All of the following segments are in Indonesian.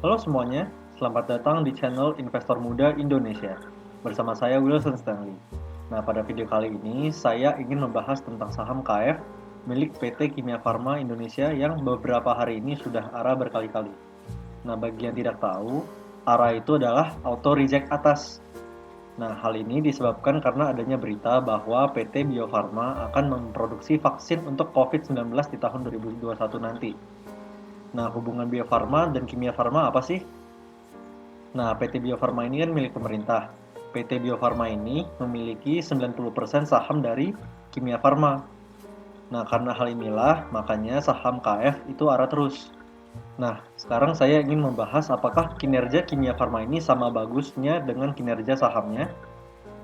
Halo semuanya, selamat datang di channel Investor Muda Indonesia. Bersama saya Wilson Stanley. Nah, pada video kali ini saya ingin membahas tentang saham KF milik PT Kimia Farma Indonesia yang beberapa hari ini sudah ARA berkali-kali. Nah, bagi yang tidak tahu, ARA itu adalah auto reject atas. Nah, hal ini disebabkan karena adanya berita bahwa PT Bio Farma akan memproduksi vaksin untuk COVID-19 di tahun 2021 nanti. Nah, hubungan Bio Farma dan Kimia Farma apa sih? Nah, PT Bio Farma ini kan milik pemerintah. PT Bio Farma ini memiliki 90% saham dari Kimia Farma. Nah, karena hal inilah, makanya saham KF itu ARA terus. Nah, sekarang saya ingin membahas apakah kinerja Kimia Farma ini sama bagusnya dengan kinerja sahamnya.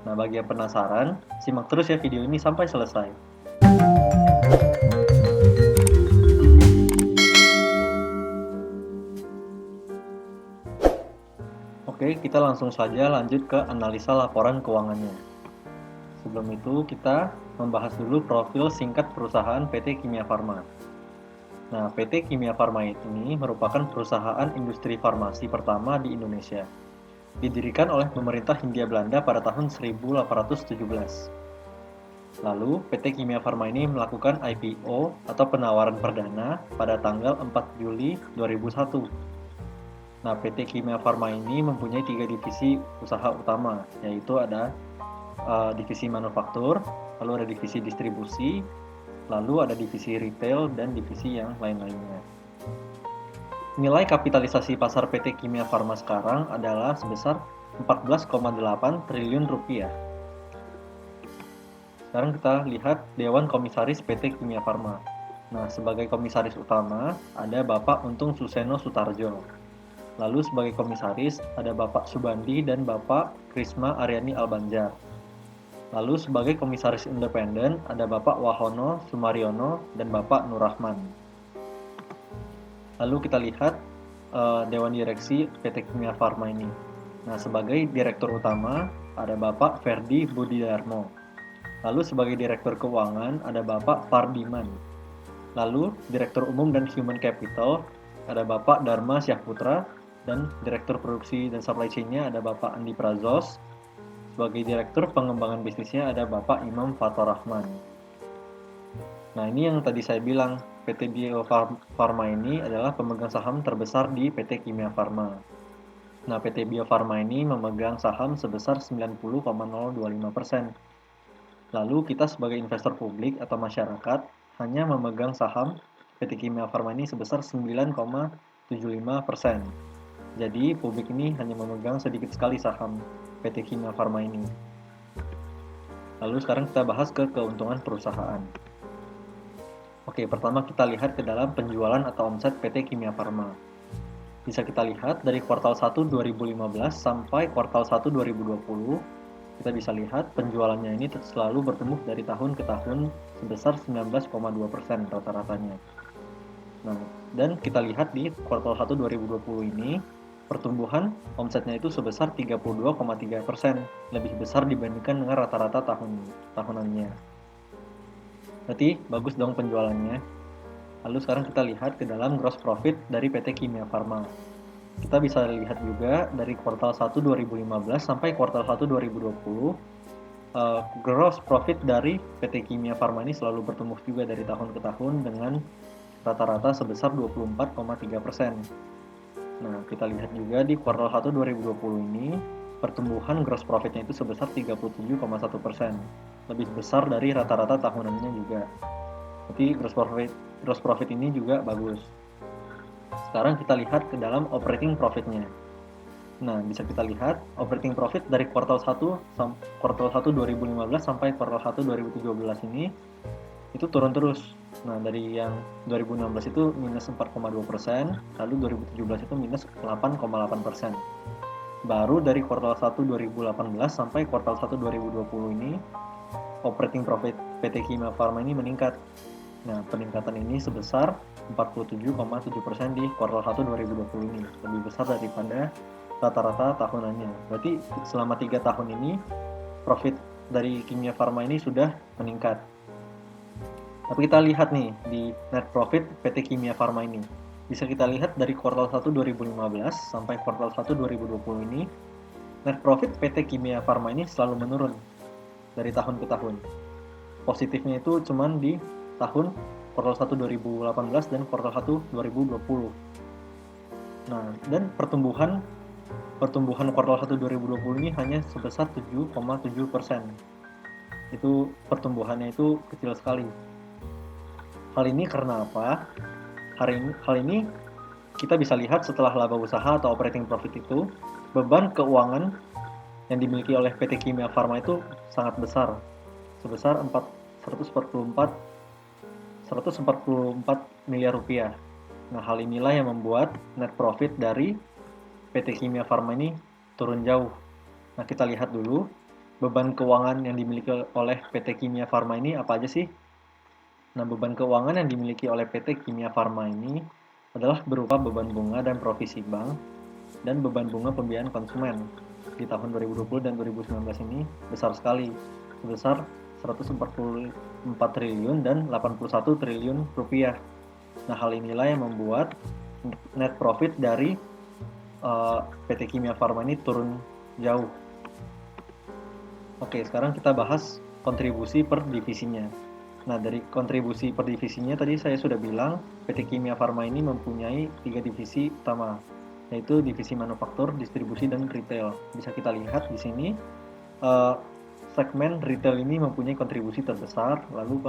Nah, bagi yang penasaran, simak terus ya video ini sampai selesai. Oke, kita langsung saja lanjut ke analisa laporan keuangannya. Sebelum itu, kita membahas dulu profil singkat perusahaan PT Kimia Farma. Nah, PT Kimia Farma ini merupakan perusahaan industri farmasi pertama di Indonesia. Didirikan oleh pemerintah Hindia Belanda pada tahun 1817. Lalu, PT Kimia Farma ini melakukan IPO atau penawaran perdana pada tanggal 4 Juli 2001. Nah, PT Kimia Farma ini mempunyai 3 divisi usaha utama, yaitu ada divisi manufaktur, lalu ada divisi distribusi, lalu ada divisi retail, dan divisi yang lain-lainnya. Nilai kapitalisasi pasar PT Kimia Farma sekarang adalah sebesar 14,8 triliun rupiah. Sekarang kita lihat Dewan Komisaris PT Kimia Farma. Nah, sebagai komisaris utama ada Bapak Untung Suseno Sutarjo. Lalu sebagai komisaris ada Bapak Subandi dan Bapak Krisma Aryani Albanjar. Lalu sebagai komisaris independen ada Bapak Wahono Sumaryono dan Bapak Nurrahman. Lalu kita lihat Dewan Direksi PT Kimia Farma ini. Nah, sebagai direktur utama ada Bapak Ferdi Budidarmo. Lalu sebagai direktur keuangan ada Bapak Pardiman. Lalu direktur umum dan human capital ada Bapak Dharma Syahputra. Dan direktur produksi dan supply chain-nya ada Bapak Andi Prazos. Sebagai direktur pengembangan bisnisnya ada Bapak Imam Fathur Rahman. Nah, ini yang tadi saya bilang, PT Bio Farma ini adalah pemegang saham terbesar di PT Kimia Farma. Nah, PT Bio Farma ini memegang saham sebesar 90,025%. Lalu kita sebagai investor publik atau masyarakat hanya memegang saham PT Kimia Farma ini sebesar 9,75%. Jadi, publik ini hanya memegang sedikit sekali saham PT Kimia Farma ini. Lalu sekarang kita bahas ke keuntungan perusahaan. Oke, pertama kita lihat ke dalam penjualan atau omset PT Kimia Farma. Bisa kita lihat dari kuartal 1 2015 sampai kuartal 1 2020, kita bisa lihat penjualannya ini selalu bertumbuh dari tahun ke tahun sebesar 19,2% rata-ratanya. Nah, dan kita lihat di kuartal 1 2020 ini, pertumbuhan omsetnya itu sebesar 32,3%, lebih besar dibandingkan dengan rata-rata tahunannya. Berarti bagus dong penjualannya. Lalu sekarang kita lihat ke dalam gross profit dari PT Kimia Farma. Kita bisa lihat juga dari kuartal 1 2015 sampai kuartal 1 2020, gross profit dari PT Kimia Farma ini selalu bertumbuh juga dari tahun ke tahun dengan rata-rata sebesar 24,3%. Nah, kita lihat juga di kuartal 1 2020 ini, pertumbuhan gross profitnya itu sebesar 37,1%. Lebih besar dari rata-rata tahunannya juga. Jadi gross profit ini juga bagus. Sekarang kita lihat ke dalam operating profitnya. Nah, bisa kita lihat operating profit dari kuartal 1 2015 sampai kuartal 1 2017 ini itu turun terus. Nah, dari yang 2016 itu minus 4,2%, lalu 2017 itu minus 8,8%. Baru dari kuartal 1 2018 sampai kuartal 1 2020 ini, operating profit PT Kimia Farma ini meningkat. Nah, peningkatan ini sebesar 47,7% di kuartal 1 2020 ini, lebih besar daripada rata-rata tahunannya. Berarti selama 3 tahun ini, profit dari Kimia Farma ini sudah meningkat. Tapi kita lihat nih di net profit PT Kimia Farma ini. Bisa kita lihat dari kuartal 1 2015 sampai kuartal 1 2020 ini, net profit PT Kimia Farma ini selalu menurun dari tahun ke tahun. Positifnya itu cuman di tahun kuartal 1 2018 dan kuartal 1 2020. Nah, dan pertumbuhan kuartal 1 2020 ini hanya sebesar 7,7%. Itu pertumbuhannya itu kecil sekali. Hal ini karena apa? Hal ini kita bisa lihat setelah laba usaha atau operating profit itu, beban keuangan yang dimiliki oleh PT Kimia Farma itu sangat besar, sebesar 144 miliar rupiah. Nah, hal inilah yang membuat net profit dari PT Kimia Farma ini turun jauh. Nah, kita lihat dulu beban keuangan yang dimiliki oleh PT Kimia Farma ini apa aja sih? Nah, beban keuangan yang dimiliki oleh PT Kimia Farma ini adalah berupa beban bunga dan provisi bank dan beban bunga pembiayaan konsumen. Di tahun 2020 dan 2019 ini besar sekali, sebesar 144 triliun dan 81 triliun rupiah. Nah, hal inilah yang membuat net profit dari PT Kimia Farma ini turun jauh. Oke, sekarang kita bahas kontribusi per divisinya. Nah, dari kontribusi per divisinya tadi saya sudah bilang PT Kimia Farma ini mempunyai 3 divisi utama, yaitu divisi manufaktur, distribusi, dan retail. Bisa kita lihat di sini segmen retail ini mempunyai kontribusi terbesar, lalu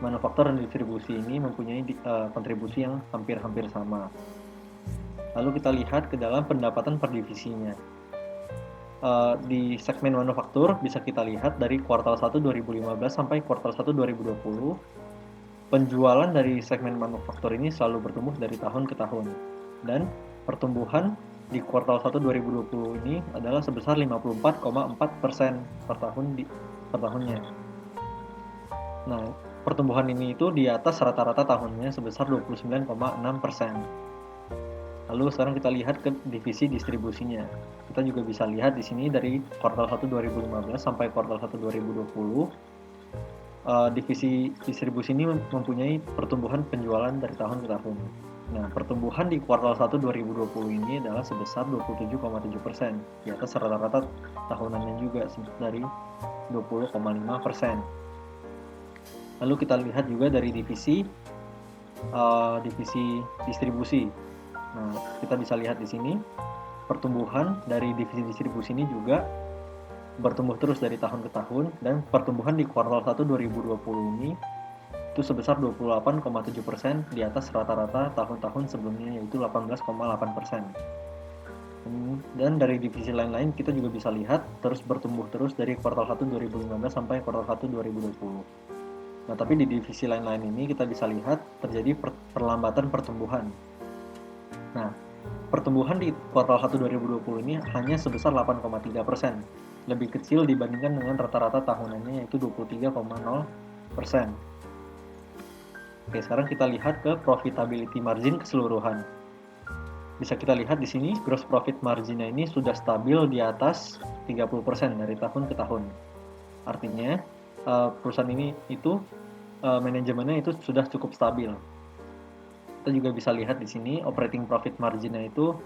manufaktur dan distribusi ini mempunyai kontribusi yang hampir-hampir sama. Lalu kita lihat ke dalam pendapatan per divisinya. Di segmen manufaktur bisa kita lihat dari kuartal 1 2015 sampai kuartal 1 2020, penjualan dari segmen manufaktur ini selalu bertumbuh dari tahun ke tahun, dan pertumbuhan di kuartal 1 2020 ini adalah sebesar 54,4% per tahunnya. Nah, pertumbuhan ini itu di atas rata-rata tahunnya sebesar 29,6%. Lalu sekarang kita lihat ke divisi distribusinya. Kita juga bisa lihat di sini dari kuartal 1 2015 sampai kuartal 1 2020, divisi distribusi ini mempunyai pertumbuhan penjualan dari tahun ke tahun. Nah, pertumbuhan di kuartal 1 2020 ini adalah sebesar 27,7%, di atas rata-rata tahunannya juga dari 20,5%. Lalu kita lihat juga dari divisi distribusi. Nah, kita bisa lihat di sini pertumbuhan dari divisi distribusi ini juga bertumbuh terus dari tahun ke tahun, dan pertumbuhan di kuartal 1 2020 ini itu sebesar 28,7%, di atas rata-rata tahun-tahun sebelumnya, yaitu 18,8%. Dan dari divisi lain-lain kita juga bisa lihat terus bertumbuh terus dari kuartal 1 2015 sampai kuartal 1 2020. Nah, tapi di divisi lain-lain ini kita bisa lihat terjadi perlambatan pertumbuhan. Nah, pertumbuhan di kuartal 1 2020 ini hanya sebesar 8,3%, lebih kecil dibandingkan dengan rata-rata tahunannya, yaitu 23,0%. Oke, sekarang kita lihat ke profitability margin keseluruhan. Bisa kita lihat di sini gross profit marginnya ini sudah stabil di atas 30% dari tahun ke tahun. Artinya, perusahaan ini itu manajemennya itu sudah cukup stabil. Kita juga bisa lihat di sini operating profit marginnya itu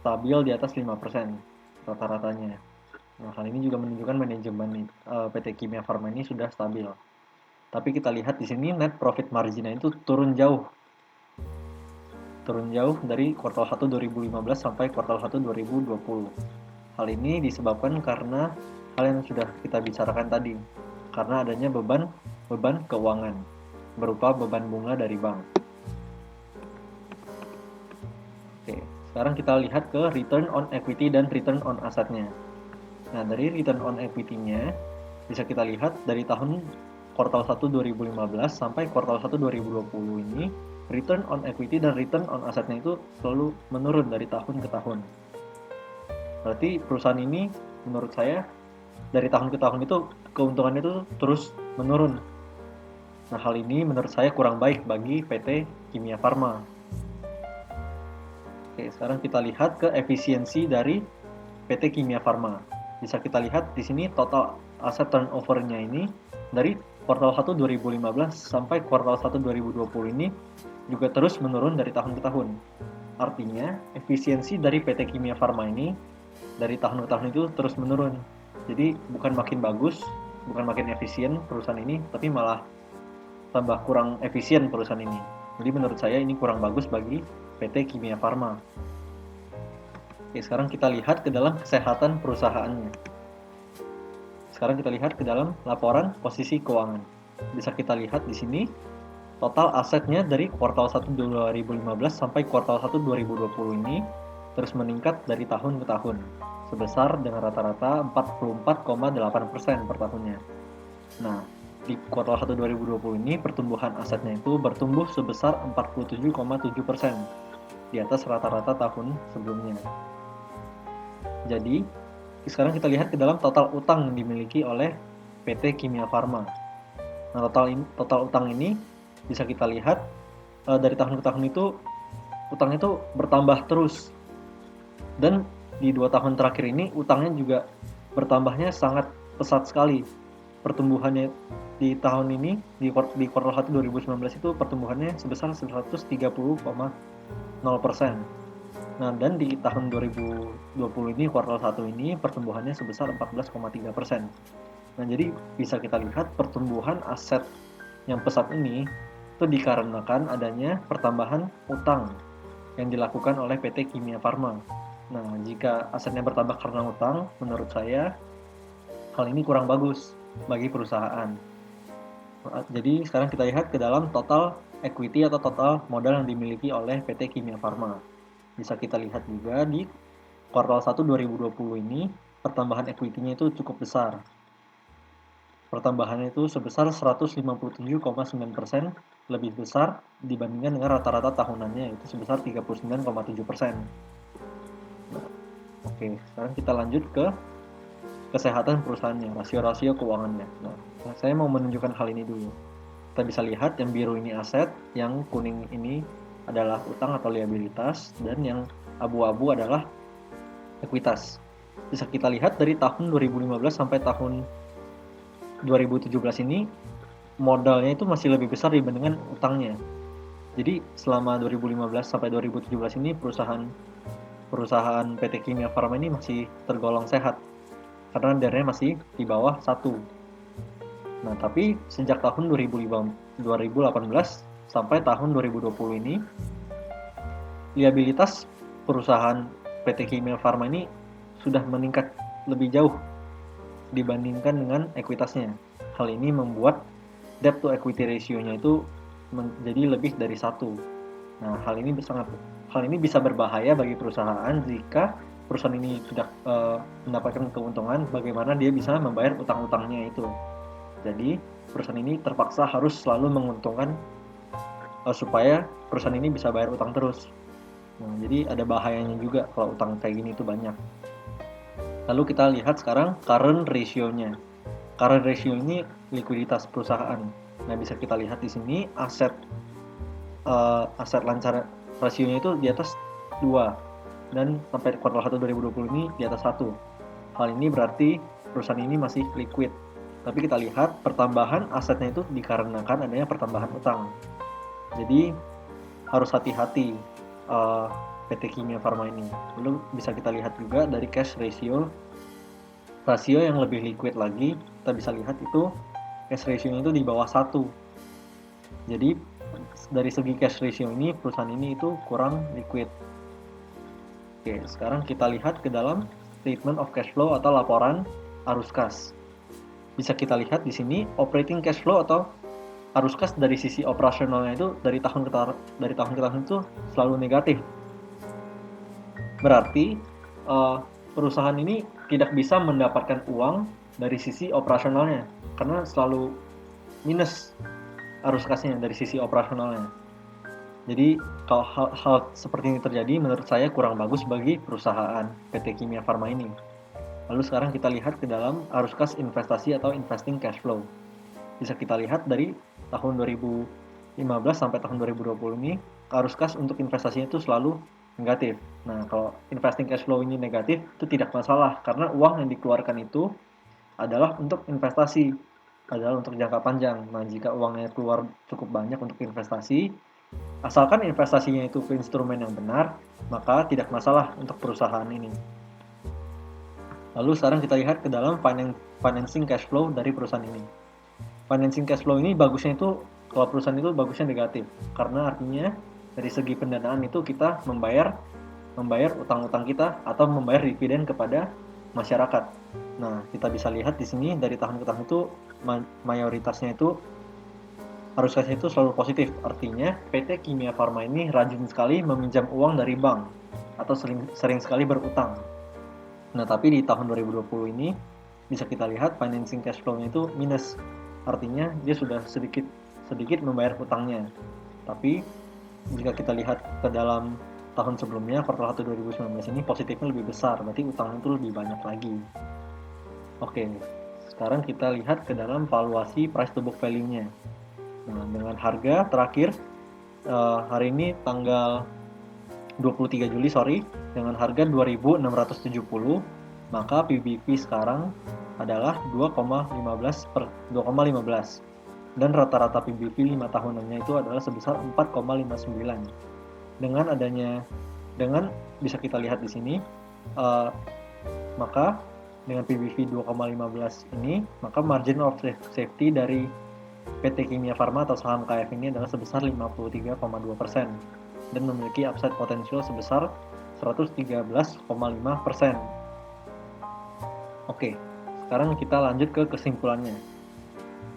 stabil di atas 5% rata-ratanya. Nah, hal ini juga menunjukkan manajemen PT Kimia Farma ini sudah stabil. Tapi kita lihat di sini net profit marginnya itu turun jauh dari kuartal 1 2015 sampai kuartal 1 2020. Hal ini disebabkan karena hal yang sudah kita bicarakan tadi, karena adanya beban keuangan berupa beban bunga dari bank. Oke, sekarang kita lihat ke return on equity dan return on assetnya. Nah, dari return on equity-nya bisa kita lihat dari tahun kuartal 1 2015 sampai kuartal 1 2020 ini, return on equity dan return on assetnya itu selalu menurun dari tahun ke tahun. Berarti perusahaan ini menurut saya dari tahun ke tahun itu keuntungannya itu terus menurun. Nah, hal ini menurut saya kurang baik bagi PT Kimia Farma. Oke, sekarang kita lihat ke efisiensi dari PT Kimia Farma. Bisa kita lihat di sini total aset turnover-nya ini dari kuartal 1 2015 sampai kuartal 1 2020 ini juga terus menurun dari tahun ke tahun. Artinya, efisiensi dari PT Kimia Farma ini dari tahun ke tahun itu terus menurun. Jadi bukan makin bagus, bukan makin efisien perusahaan ini, tapi malah tambah kurang efisien perusahaan ini. Jadi menurut saya ini kurang bagus bagi PT Kimia Farma. Oke, sekarang kita lihat ke dalam kesehatan perusahaannya. Sekarang kita lihat ke dalam laporan posisi keuangan. Bisa kita lihat di sini total asetnya dari kuartal 1 2015 sampai kuartal 1 2020 ini terus meningkat dari tahun ke tahun sebesar dengan rata-rata 44,8% per tahunnya. Nah, di kuartal 1 2020 ini pertumbuhan asetnya itu bertumbuh sebesar 47,7% di atas rata-rata tahun sebelumnya. Jadi, sekarang kita lihat ke dalam total utang yang dimiliki oleh PT Kimia Farma. Nah, total utang ini bisa kita lihat dari tahun ke tahun itu utangnya itu bertambah terus. Dan di 2 tahun terakhir ini utangnya juga bertambahnya sangat pesat sekali. Pertumbuhannya di tahun ini di kuartal 1 2019 itu pertumbuhannya sebesar 130,0%. Nah, dan di tahun 2020 ini kuartal 1 ini pertumbuhannya sebesar 14,3%. Nah, jadi bisa kita lihat pertumbuhan aset yang pesat ini itu dikarenakan adanya pertambahan utang yang dilakukan oleh PT Kimia Farma. Nah, jika asetnya bertambah karena utang, menurut saya hal ini kurang bagus bagi perusahaan. Jadi sekarang kita lihat ke dalam total equity atau total modal yang dimiliki oleh PT Kimia Farma. Bisa kita lihat juga di kuartal 1 2020 ini pertambahan equity-nya itu cukup besar. Pertambahannya itu sebesar 157,9% lebih besar dibandingkan dengan rata-rata tahunannya itu sebesar 39,7%. Nah, oke, sekarang kita lanjut ke kesehatan perusahaannya, rasio-rasio keuangannya. Nah, saya mau menunjukkan hal ini dulu. Kita bisa lihat yang biru ini aset, yang kuning ini adalah utang atau liabilitas, dan yang abu-abu adalah ekuitas. Bisa kita lihat dari tahun 2015 sampai tahun 2017 ini modalnya itu masih lebih besar dibandingkan utangnya. Jadi selama 2015 sampai 2017 ini perusahaan PT Kimia Farma ini masih tergolong sehat karena DER-nya masih di bawah 1. Nah, tapi sejak tahun 2018 sampai tahun 2020 ini liabilitas perusahaan PT Kimia Farma ini sudah meningkat lebih jauh dibandingkan dengan ekuitasnya. Hal ini membuat debt to equity ratio-nya itu menjadi lebih dari 1. Nah, hal ini bisa berbahaya bagi perusahaan jika perusahaan ini tidak mendapatkan keuntungan, bagaimana dia bisa membayar utang-utangnya itu. Jadi, perusahaan ini terpaksa harus selalu menguntungkan supaya perusahaan ini bisa bayar utang terus. Nah, jadi ada bahayanya juga kalau utang kayak gini itu banyak. Lalu kita lihat sekarang current ratio-nya. Current ratio ini likuiditas perusahaan. Nah, bisa kita lihat di sini aset lancar rasionya itu di atas 2 dan sampai kuartal 1 2020 ini di atas 1. Hal ini berarti perusahaan ini masih liquid. Tapi kita lihat pertambahan asetnya itu dikarenakan adanya pertambahan utang. Jadi harus hati-hati PT Kimia Farma ini. Lalu bisa kita lihat juga dari cash ratio. Rasio yang lebih liquid lagi, kita bisa lihat itu cash ratio-nya itu di bawah 1. Jadi dari segi cash ratio ini perusahaan ini itu kurang liquid. Oke, sekarang kita lihat ke dalam statement of cash flow atau laporan arus kas. Bisa kita lihat di sini operating cash flow atau arus kas dari sisi operasionalnya itu dari tahun ke tahun itu selalu negatif. Berarti perusahaan ini tidak bisa mendapatkan uang dari sisi operasionalnya karena selalu minus arus kasnya dari sisi operasionalnya. Jadi kalau hal seperti ini terjadi menurut saya kurang bagus bagi perusahaan PT Kimia Farma ini. Lalu sekarang kita lihat ke dalam arus kas investasi atau investing cash flow. Bisa kita lihat dari tahun 2015 sampai tahun 2020 ini arus kas untuk investasinya itu selalu negatif. Nah, kalau investing cash flow ini negatif itu tidak masalah karena uang yang dikeluarkan itu adalah untuk investasi, adalah untuk jangka panjang. Nah, jika uangnya keluar cukup banyak untuk investasi, Asalkan investasinya itu ke instrumen yang benar, maka tidak masalah untuk perusahaan ini. Lalu sekarang kita lihat ke dalam financing cash flow dari perusahaan ini. Financing cash flow ini bagusnya itu, kalau perusahaan itu bagusnya negatif, karena artinya dari segi pendanaan itu kita membayar utang-utang kita atau membayar dividen kepada masyarakat. Nah, kita bisa lihat di sini dari tahun ke tahun itu mayoritasnya itu harusnya itu selalu positif. Artinya PT Kimia Farma ini rajin sekali meminjam uang dari bank atau sering sekali berutang. Nah, tapi di tahun 2020 ini bisa kita lihat financing cash flow-nya itu minus. Artinya dia sudah sedikit membayar utangnya. Tapi jika kita lihat ke dalam tahun sebelumnya, kuartal 1 2019 ini positifnya lebih besar, berarti utang itu lebih banyak lagi. Oke, sekarang kita lihat ke dalam valuasi price to book value-nya. Nah, dengan harga terakhir hari ini tanggal 23 Juli dengan harga 2.670, maka PBV sekarang adalah 2,15 dan rata-rata PBV 5 tahunannya itu adalah sebesar 4,59. Dengan bisa kita lihat di sini, maka dengan PBV 2,15 ini, maka margin of safety dari PT Kimia Farma atau saham KF ini adalah sebesar 53,2% dan memiliki upside potensial sebesar 113,5%. Oke, sekarang kita lanjut ke kesimpulannya.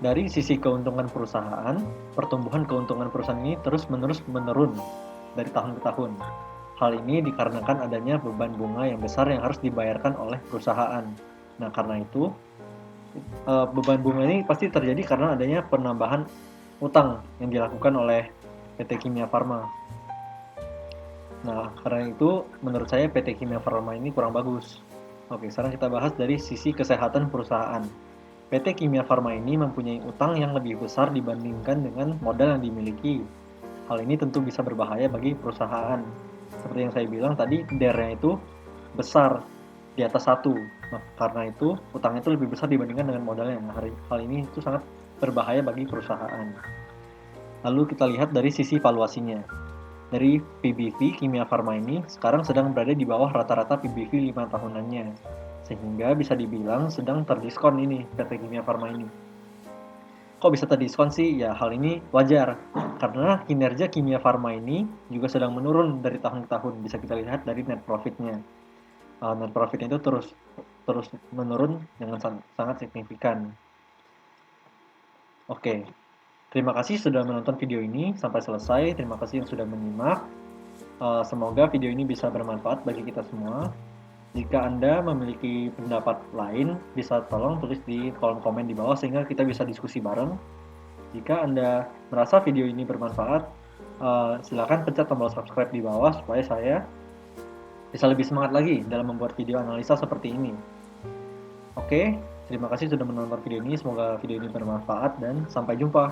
Dari sisi keuntungan perusahaan, pertumbuhan keuntungan perusahaan ini terus-menerus menurun dari tahun ke tahun. Hal ini dikarenakan adanya beban bunga yang besar yang harus dibayarkan oleh perusahaan. Nah, karena itu beban bunga ini pasti terjadi karena adanya penambahan utang yang dilakukan oleh PT Kimia Farma. Nah, karena itu menurut saya PT Kimia Farma ini kurang bagus. Oke, sekarang kita bahas dari sisi kesehatan perusahaan. PT Kimia Farma ini mempunyai utang yang lebih besar dibandingkan dengan modal yang dimiliki. Hal ini tentu bisa berbahaya bagi perusahaan. Seperti yang saya bilang tadi, DER-nya itu besar, di atas 1. Nah, karena itu utangnya itu lebih besar dibandingkan dengan modalnya. Nah, hal ini itu sangat berbahaya bagi perusahaan. Lalu kita lihat dari sisi valuasinya. Dari PBV Kimia Farma ini sekarang sedang berada di bawah rata-rata PBV 5 tahunannya. Sehingga bisa dibilang sedang terdiskon ini PT Kimia Farma ini. Kok bisa terdiskon sih? Ya, hal ini wajar. Karena kinerja Kimia Farma ini juga sedang menurun dari tahun ke tahun. Bisa kita lihat dari net profit-nya. Net profit itu terus menurun dengan sangat signifikan. Oke, terima kasih sudah menonton video ini sampai selesai. Terima kasih yang sudah menyimak. Semoga video ini bisa bermanfaat bagi kita semua. Jika Anda memiliki pendapat lain, bisa tolong tulis di kolom komen di bawah sehingga kita bisa diskusi bareng. Jika Anda merasa video ini bermanfaat, silakan pencet tombol subscribe di bawah supaya saya bisa lebih semangat lagi dalam membuat video analisa seperti ini. Oke, terima kasih sudah menonton video ini. Semoga video ini bermanfaat dan sampai jumpa.